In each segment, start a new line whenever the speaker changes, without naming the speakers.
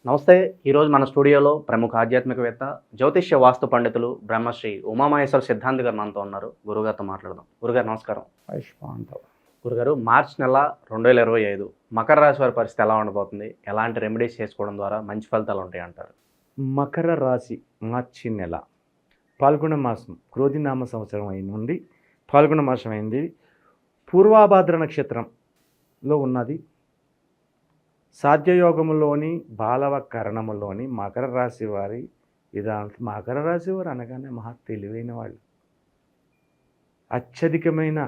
నమస్తే. ఈరోజు మన స్టూడియోలో ప్రముఖ ఆధ్యాత్మికవేత్త, జ్యోతిష్య వాస్తు పండితులు బ్రహ్మశ్రీ ఉమామహేశ్వర సిద్ధాంతి గారు మనతో ఉన్నారు. గురుగారితో మాట్లాడదాం. గురుగారు నమస్కారం.
ఆయుష్మాంతవ.
గురుగారు, మార్చి నెల 2025 మకర రాశి వారి పరిస్థితి ఎలా ఉండబోతుంది? ఎలాంటి రెమెడీస్ చేసుకోవడం ద్వారా మంచి ఫలితాలు ఉంటాయి అంటారు?
మకర రాశి మార్చి నెల పాల్గొన మాసం క్రోధినామ సంవత్సరం అయిన నుండి పాల్గొన మాసం అయింది. పూర్వాభాద్ర నక్షత్రంలో ఉన్నది. సాధ్యయోగములోని బాలవ కరణములోని మకర రాశి వారి విధానం. మకర రాశి వారు అనగానే మహా తెలివైన వాళ్ళు, అత్యధికమైన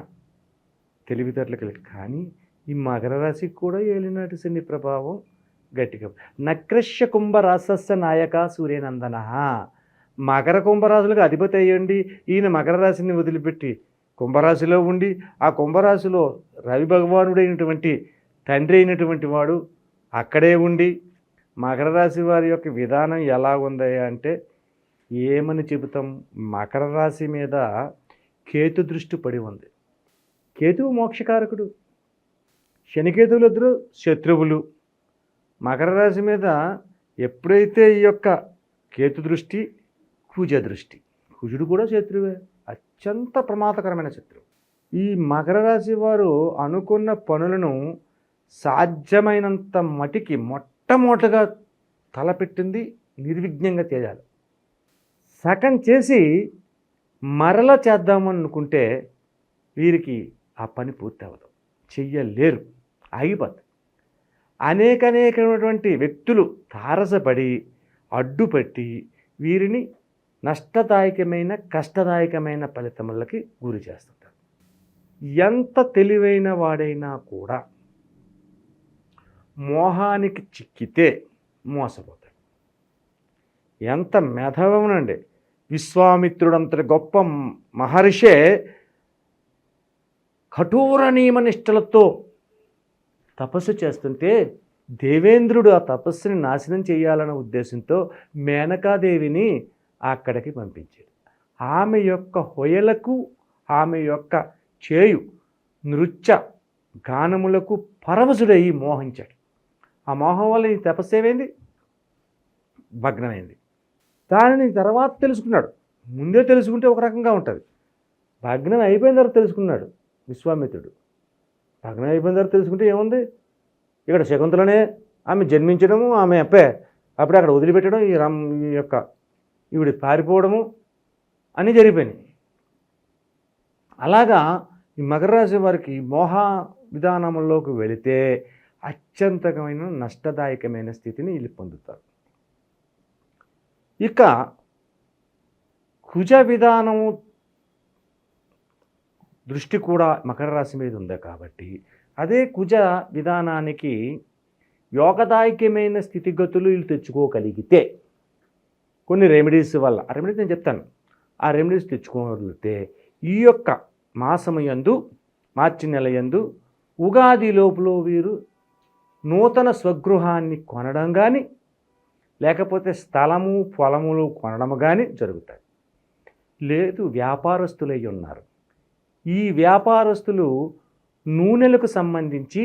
తెలివితేటలు కలిగి. కానీ ఈ మకర రాశికి కూడా ఏలినాటి శని ప్రభావం గట్టిగా. నక్రశ్య కుంభరాశస్య నాయక సూర్యనందన. మకర కుంభరాశులకు అధిపతి అయ్యండి ఈయన మకర రాశిని వదిలిపెట్టి కుంభరాశిలో ఉండి, ఆ కుంభరాశిలో రవి భగవానుడైనటువంటి తండ్రి అయినటువంటి వాడు అక్కడే ఉండి మకర రాశి వారి యొక్క విధానం ఎలా ఉంది అంటే ఏమని చెబుతాం. మకర రాశి మీద కేతు దృష్టి పడి ఉంది. కేతువు మోక్షకారకుడు, శనికేతువులు ఇద్దరు శత్రువులు. మకర రాశి మీద ఎప్పుడైతే ఈ యొక్క కేతు దృష్టి, కుజ దృష్టి, కుజుడు కూడా శత్రువే, అత్యంత ప్రమాదకరమైన శత్రువు. ఈ మకర రాశి వారు అనుకున్న పనులను సాధ్యమైనంత మటికి మొట్టమొదటిగా తలపెట్టింది నిర్విఘ్నంగా చేయాలి. సగం చేసి మరల చేద్దామనుకుంటే వీరికి ఆ పని పూర్తి అవ్వదు, చెయ్యలేరు, ఆగిపోతుంది. అనేకమైనటువంటి వ్యక్తులు తారసపడి అడ్డుపట్టి వీరిని నష్టదాయకమైన కష్టదాయకమైన ఫలితములకి గురి చేస్తుంటారు. ఎంత తెలివైన వాడైనా కూడా మోహానికి చిక్కితే మోసపోతాడు. ఎంత మెధవనండి. విశ్వామిత్రుడంతటి గొప్ప మహర్షే కఠోర నియమనిష్టలతో తపస్సు చేస్తుంటే దేవేంద్రుడు ఆ తపస్సుని నాశనం చేయాలన్న ఉద్దేశంతో మేనకాదేవిని అక్కడికి పంపించాడు. ఆమె యొక్క హొయలకు, ఆమె యొక్క చేయు నృత్య గానములకు పరవశుడై మోహించాడు. ఆ మోహం వల్ల ఈ తపస్సు ఏమైంది? భగ్నమైంది. దానిని తర్వాత తెలుసుకున్నాడు. ముందే తెలుసుకుంటే ఒక రకంగా ఉంటుంది. భగ్నం అయిపోయిన తర్వాత తెలుసుకున్నాడు విశ్వామిత్రుడు. భగ్నం అయిపోయిన తర్వాత తెలుసుకుంటే ఏముంది? ఇక్కడ శకుంతలనే ఆమె జన్మించడము, ఆమె అప్పుడే అక్కడ వదిలిపెట్టడం, ఈ యొక్క ఈవిడ పారిపోవడము అన్నీ జరిగిపోయినాయి. అలాగా ఈ మకర రాశి వారికి మోహ విధానంలోకి వెళితే అత్యంతమైన నష్టదాయకమైన స్థితిని వీళ్ళు పొందుతారు. ఇక కుజ విధానము దృష్టి కూడా మకర రాశి మీద ఉంది కాబట్టి అదే కుజ విధానానికి యోగదాయకమైన స్థితిగతులు వీళ్ళు తెచ్చుకోగలిగితే కొన్ని రెమెడీస్ వల్ల, ఆ రెమెడీస్ నేను చెప్తాను, ఆ రెమెడీస్ తెచ్చుకోగలిగితే ఈ యొక్క మాసము యందు మార్చి నెల యందు ఉగాది లోపల వీరు నూతన స్వగృహాన్ని కొనడం కానీ లేకపోతే స్థలము పొలములు కొనడం కానీ జరుగుతాయి. లేదు వ్యాపారస్తులై ఉన్నారు. ఈ వ్యాపారస్తులు నూనెలకు సంబంధించి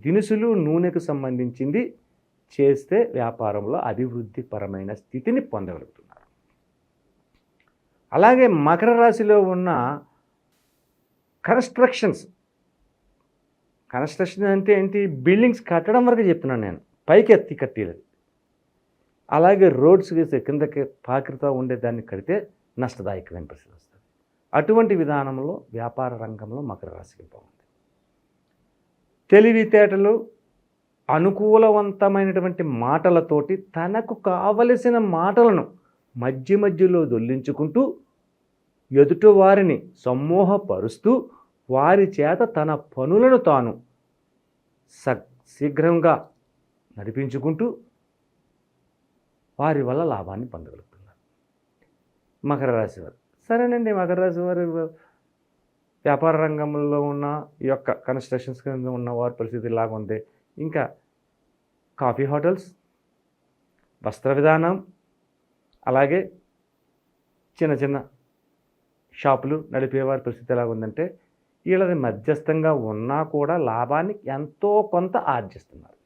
దినుసులు నూనెకు సంబంధించింది చేస్తే వ్యాపారంలో అభివృద్ధిపరమైన స్థితిని పొందగలుగుతున్నారు. అలాగే మకర రాశిలో ఉన్న కన్స్ట్రక్షన్ అంటే ఏంటి? బిల్డింగ్స్ కట్టడం వరకు చెప్తున్నాను నేను, పైకి ఎత్తి కట్టేది. అలాగే రోడ్స్ కిందకి పాకిరితో ఉండేదాన్ని కడితే నష్టదాయకమైన పరిస్థితి వస్తుంది. అటువంటి విధానంలో వ్యాపార రంగంలో మకర రాశికి బాగుంది. తెలివితేటలు, అనుకూలవంతమైనటువంటి మాటలతోటి తనకు కావలసిన మాటలను మధ్యలో దొల్లించుకుంటూ ఎదుటి వారిని సమ్మోహపరుస్తూ వారి చేత తన పనులను తాను శీఘ్రంగా నడిపించుకుంటూ వారి వల్ల లాభాన్ని పొందగలుగుతున్నారు మకర రాశి వారు. సరేనండి, మకర రాశి వారు వ్యాపార రంగంలో ఉన్న ఈ యొక్క కన్స్ట్రక్షన్స్ కింద ఉన్న వారి పరిస్థితి ఇలాగ ఉంది. ఇంకా కాఫీ హోటల్స్, వస్త్ర విధానం, అలాగే చిన్న చిన్న షాపులు నడిపేవారి పరిస్థితి ఎలాగ ఉందంటే వీళ్ళది మధ్యస్థంగా ఉన్నా కూడా లాభాన్ని ఎంతో కొంత ఆర్జిస్తున్నారు.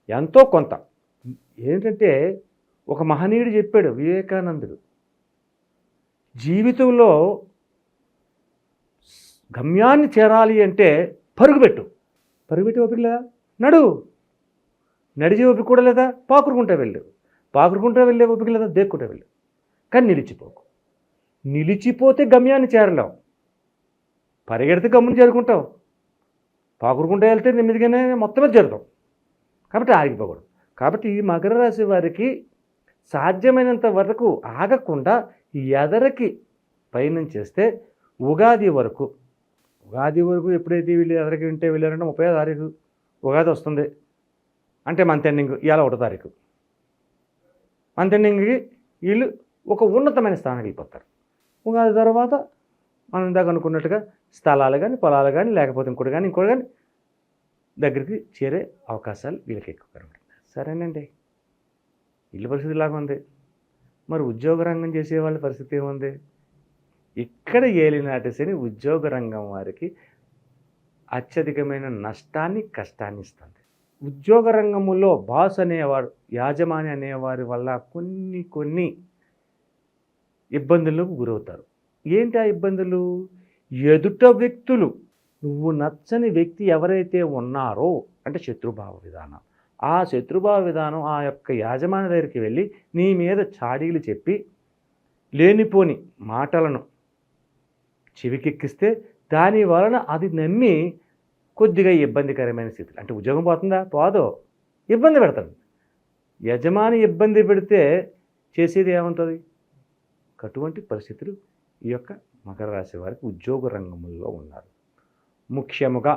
ఎంతో కొంత. ఏంటంటే ఒక మహనీయుడు చెప్పాడు, వివేకానందుడు, జీవితంలో గమ్యాన్ని చేరాలి అంటే పరుగుపెట్టు ఓపిక లేదా, నడిచే ఓపిక కూడా లేదా, పాకురుకుంటా వెళ్ళే ఓపిక లేదా, దేక్కుంటా వెళ్ళు. కానీ నిలిచిపోతే గమ్యాన్ని చేరలేం. పరిగెడితే గమ్ముని చేరుకుంటాం, పాకురుకుంటా వెళ్తే నెమ్మదిగానే మొత్తం మీద చేరుతాం. కాబట్టి ఆగిపోకూడదు. కాబట్టి ఈ మకర రాశి వారికి సాధ్యమైనంత వరకు ఆగకుండా ఎదరికి పయనం చేస్తే ఉగాది వరకు ఎప్పుడైతే వీళ్ళు ఎదరికి వింటే వెళ్ళారంటే 30వ తారీఖు ఉగాది వస్తుంది అంటే మంత్ ఎండింగ్, ఇవాళ 1వ తారీఖు. మంత్ ఎండింగ్కి వీళ్ళు ఒక ఉన్నతమైన స్థానానికి వెళ్ళిపోతారు. ఉగాది తర్వాత మనం ఇందాక అనుకున్నట్టుగా స్థలాలు కానీ, పొలాలు కానీ, లేకపోతే ఇంకోటి కానీ దగ్గరికి చేరే అవకాశాలు వీళ్ళకి ఎక్కువ కనబడుతుంది. సరేనండి, ఇల్లు పరిస్థితి ఇలాగ ఉంది. మరి ఉద్యోగ రంగం చేసే వాళ్ళ పరిస్థితి ఏముంది? ఇక్కడ ఏలినాటి శని ఉద్యోగ రంగం వారికి అత్యధికమైన నష్టాన్ని, కష్టాన్ని ఇస్తుంది. ఉద్యోగ రంగంలో బాస్ అనేవారు, యాజమాని అనేవారి వల్ల కొన్ని ఇబ్బందులకు గురవుతారు. ఏంటి ఆ ఇబ్బందులు? ఎదుట వ్యక్తులు, నువ్వు నచ్చని వ్యక్తి ఎవరైతే ఉన్నారో అంటే శత్రుభావ విధానం, ఆ శత్రుభావ విధానం ఆ యొక్క యాజమాని దగ్గరికి వెళ్ళి నీ మీద చాడీలు చెప్పి లేనిపోని మాటలను చెవికెక్కిస్తే దాని వలన అది నమ్మి కొద్దిగా ఇబ్బందికరమైన స్థితిలో, అంటే ఉద్యోగం పోతుందా? పోదో, ఇబ్బంది పెడతాడు. యజమాని ఇబ్బంది పెడితే చేసేది ఏముంటుంది? అటువంటి పరిస్థితులు ఈ యొక్క మకర రాశి వారికి ఉద్యోగ రంగముల్లో ఉన్నారు. ముఖ్యముగా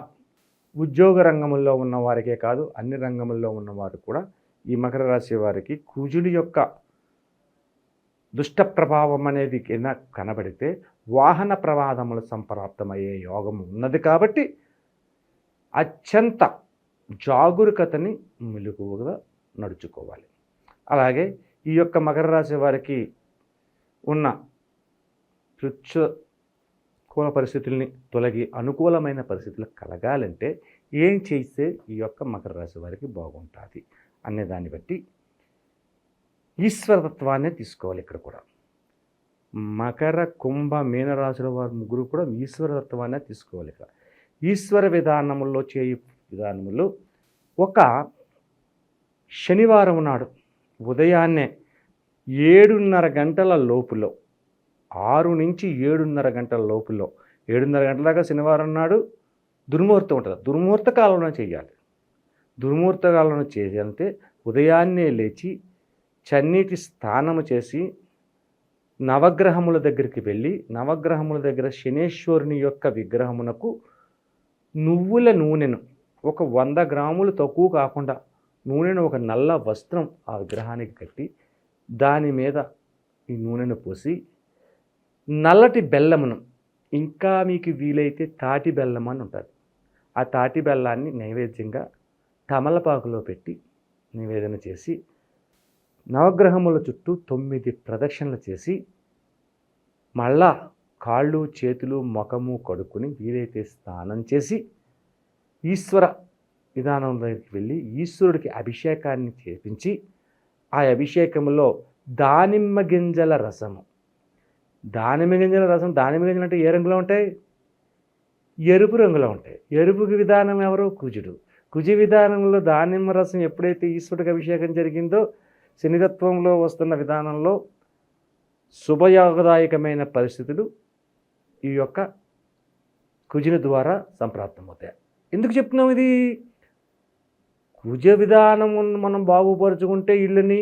ఉద్యోగ రంగముల్లో ఉన్న వారికే కాదు, అన్ని రంగముల్లో ఉన్నవారు కూడా ఈ మకర రాశి వారికి కుజుడి యొక్క దుష్ట ప్రభావం అనేది కనబడితే వాహన ప్రమాదములు సంప్రాప్తమయ్యే యోగం ఉన్నది. కాబట్టి అత్యంత జాగరూకతని మెలకువగా నడుచుకోవాలి. అలాగే ఈ యొక్క మకర రాశి వారికి ఉన్న ప్రతికూల పరిస్థితుల్ని తొలగి అనుకూలమైన పరిస్థితులు కలగాలంటే ఏం చేస్తే ఈ యొక్క మకర రాశి వారికి బాగుంటుంది అనే దాన్ని బట్టి ఈశ్వరతత్వాన్ని తీసుకోవాలి. ఇక్కడ కూడా మకర, కుంభ, మీనరాశుల వారి ముగ్గురు కూడా ఈశ్వరతత్వాన్ని తీసుకోవాలి. ఇక్కడ ఈశ్వర విధానముల్లో విధానములు ఒక శనివారం నాడు ఉదయాన్నే 7:30 గంటల లోపులో, 6 నుంచి 7:30 గంటల లోపులో, 7:30 గంటల దాకా శనివారం నాడు దుర్ముహూర్తం ఉంటుంది. దుర్ముహూర్త కాలంలో చేయాలి. దుర్ముహూర్త కాలంలో చేయాలంటే ఉదయాన్నే లేచి చన్నీటి స్నానము చేసి నవగ్రహముల దగ్గరికి వెళ్ళి, నవగ్రహముల దగ్గర శనేశ్వరుని యొక్క విగ్రహమునకు నువ్వుల నూనెను ఒక 100 గ్రాములు తక్కువ కాకుండా నూనెను ఒక నల్ల వస్త్రం ఆ విగ్రహానికి కట్టి దాని మీద ఈ నూనెను పోసి నల్లటి బెల్లమును, ఇంకా మీకు వీలైతే తాటి బెల్లం అని ఉంటుంది, ఆ తాటి బెల్లాన్ని నైవేద్యంగా తమలపాకులో పెట్టి నివేదన చేసి నవగ్రహముల చుట్టూ 9 ప్రదక్షిణలు చేసి మళ్ళా కాళ్ళు, చేతులు, ముఖము కడుక్కుని వీలైతే స్నానం చేసి ఈశ్వర విధానం దగ్గరికి వెళ్ళి ఈశ్వరుడికి అభిషేకాన్ని చేపించి ఆ అభిషేకంలో దానిమ్మ గింజల రసము, దానిమ్మ గింజలు అంటే ఏ రంగులో ఉంటాయి? ఎరుపు రంగులో ఉంటాయి. ఎరుపుకి విధానం ఎవరు? కుజుడు. కుజ విధానంలో దానిమ్మ రసం ఎప్పుడైతే ఈశ్వరుడికి అభిషేకం జరిగిందో శనితత్వంలో వస్తున్న విధానంలో శుభయోగదాయకమైన పరిస్థితులు ఈ యొక్క కుజుని ద్వారా సంప్రాప్తమవుతాయి. ఎందుకు చెప్తున్నాం ఇది? కుజ విధానం మనం బాగుపరుచుకుంటే ఇళ్ళని,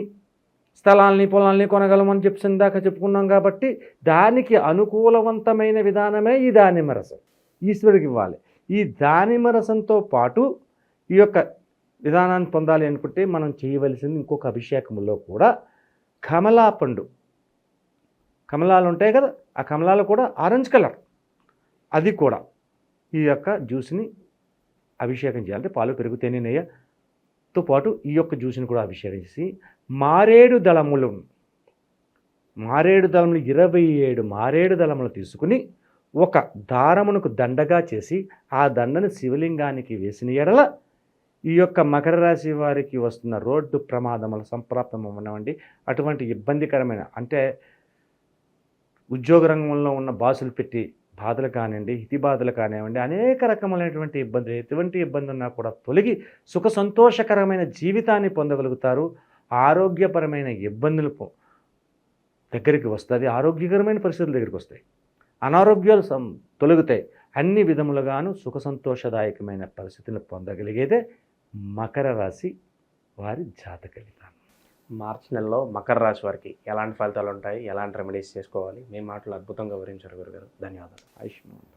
స్థలాల్ని, పొలాల్ని కొనగలమని ఇందాక చెప్పుకున్నాం. కాబట్టి దానికి అనుకూలవంతమైన విధానమే ఈ దానిమ్మ రసం ఈశ్వరుడికి ఇవ్వాలి. ఈ దానిమ్మ రసంతో పాటు ఈ యొక్క విధానాన్ని పొందాలి అనుకుంటే మనం చేయవలసింది ఇంకొక అభిషేకంలో కూడా కమలా పండు, కమలాలు ఉంటాయి కదా, ఆ కమలాలు కూడా ఆరెంజ్ కలర్, అది కూడా ఈ యొక్క జ్యూస్ని అభిషేకం చేయాలంటే పాలు, పెరుగు, తేనె, నెయ్యితో పాటు ఈ యొక్క జ్యూస్ని కూడా అభిషేకం చేసి మారేడు దళములు 27 మారేడు దళములు తీసుకుని ఒక దారమునకు దండగా చేసి ఆ దండను శివలింగానికి వేసిన ఎడల ఈ యొక్క మకర రాశి వారికి వస్తున్న రోడ్డు ప్రమాదములు సంప్రాప్తమవ్వనివ్వండి, అటువంటి ఇబ్బందికరమైన అంటే ఉద్యోగ రంగంలో ఉన్న బాసులు పెట్టి బాధలు కానివ్వండి, హితి బాధలు కానివ్వండి, అనేక రకములైనటువంటి ఇబ్బందులు, ఎటువంటి ఇబ్బంది ఉన్నా కూడా తొలగి సుఖ సంతోషకరమైన జీవితాన్ని పొందగలుగుతారు. ఆరోగ్యపరమైన ఇబ్బందులు దగ్గరికి వస్తుంది, ఆరోగ్యకరమైన పరిస్థితుల దగ్గరికి వస్తాయి, అనారోగ్యాలు తొలగుతాయి. అన్ని విధములుగాను సుఖ సంతోషదాయకమైన పరిస్థితులను పొందగలిగేదే మకర రాశి వారి జాతక విధానం.
మార్చి నెలలో మకర రాశి వారికి ఎలాంటి ఫలితాలు ఉంటాయి, ఎలాంటి రెమెడీస్ చేసుకోవాలి, మీ మాటలు అద్భుతంగా వివరించారు గురుగారు. ధన్యవాదాలు.
ఆయుష్మాన్.